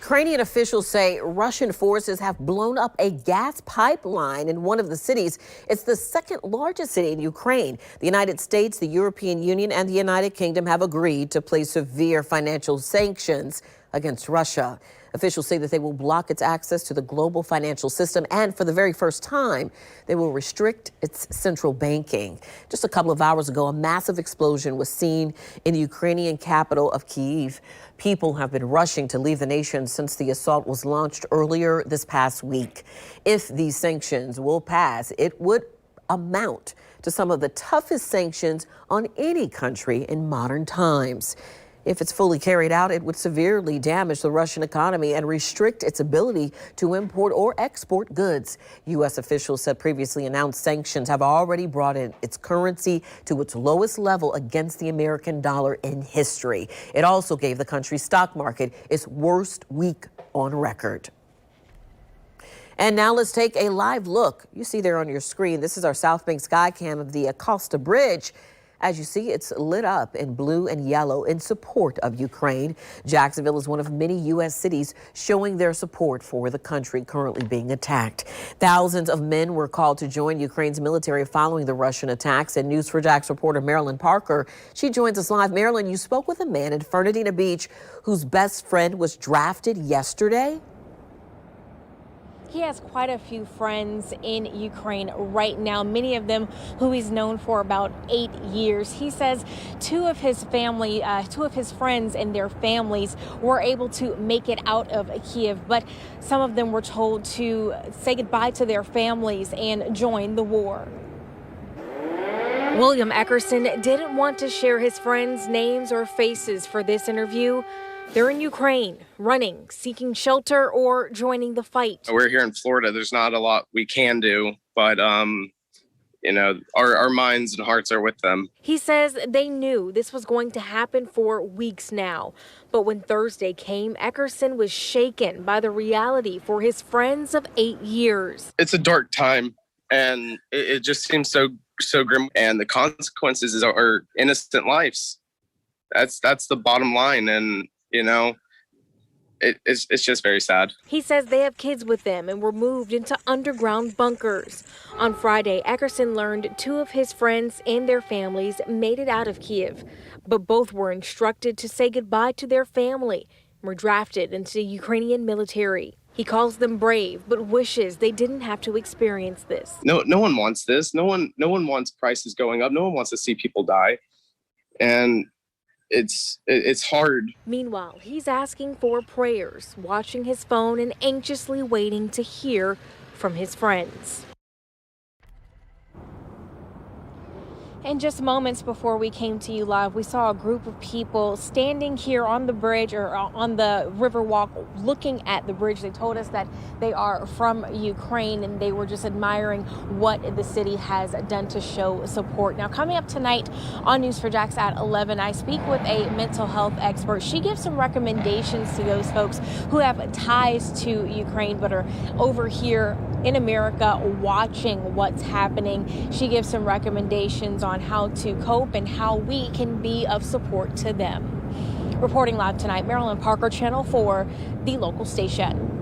Ukrainian officials say Russian forces have blown up a gas pipeline in one of the cities. It's the second largest city in Ukraine. The United States, the European Union, and the United Kingdom have agreed to place severe financial sanctions against Russia. Officials say that they will block its access to the global financial system, and for the very first time, they will restrict its central banking. Just a couple of hours ago, a massive explosion was seen in the Ukrainian capital of Kyiv. People have been rushing to leave the nation since the assault was launched earlier this past week. If these sanctions will pass, it would amount to some of the toughest sanctions on any country in modern times. If it's fully carried out, it would severely damage the Russian economy and restrict its ability to import or export goods. U.S. officials said previously announced sanctions have already brought in its currency to its lowest level against the American dollar in history. It also gave the country's stock market its worst week on record. And now let's take a live look. You see there on your screen, this is our South Bank Skycam of the Acosta Bridge. As you see, it's lit up in blue and yellow in support of Ukraine. Jacksonville is one of many U.S. cities showing their support for the country currently being attacked. Thousands of men were called to join Ukraine's military following the Russian attacks. And News4Jax reporter Marilyn Parker, she joins us live. Marilyn, you spoke with a man in Fernandina Beach whose best friend was drafted yesterday. He has quite a few friends in Ukraine right now, many of them who he's known for about 8 years. He says two of his friends and their families were able to make it out of Kyiv, but some of them were told to say goodbye to their families and join the war. William Eckerson didn't want to share his friends' names or faces for this interview. They're in Ukraine, running, seeking shelter, or joining the fight. We're here in Florida. There's not a lot we can do, but, our minds and hearts are with them. He says they knew this was going to happen for weeks now. But when Thursday came, Eckerson was shaken by the reality for his friends of 8 years. It's a dark time, and it just seems so grim. And the consequences are innocent lives. That's the bottom line. And it's just very sad. He says they have kids with them and were moved into underground bunkers. On Friday, Eckerson learned two of his friends and their families made it out of Kyiv, but both were instructed to say goodbye to their family and were drafted into the Ukrainian military. He calls them brave, but wishes they didn't have to experience this. No one wants this. No one wants prices going up. No one wants to see people die. And it's hard. Meanwhile, he's asking for prayers, watching his phone and anxiously waiting to hear from his friends. And just moments before we came to you live, we saw a group of people standing here on the bridge or on the Riverwalk looking at the bridge. They told us that they are from Ukraine and they were just admiring what the city has done to show support. Now, coming up tonight on News4Jax at 11, I speak with a mental health expert. She gives some recommendations to those folks who have ties to Ukraine but are over here in America watching what's happening. She gives some recommendations on how to cope and how we can be of support to them. Reporting live tonight, Marilyn Parker, Channel 4, the local station.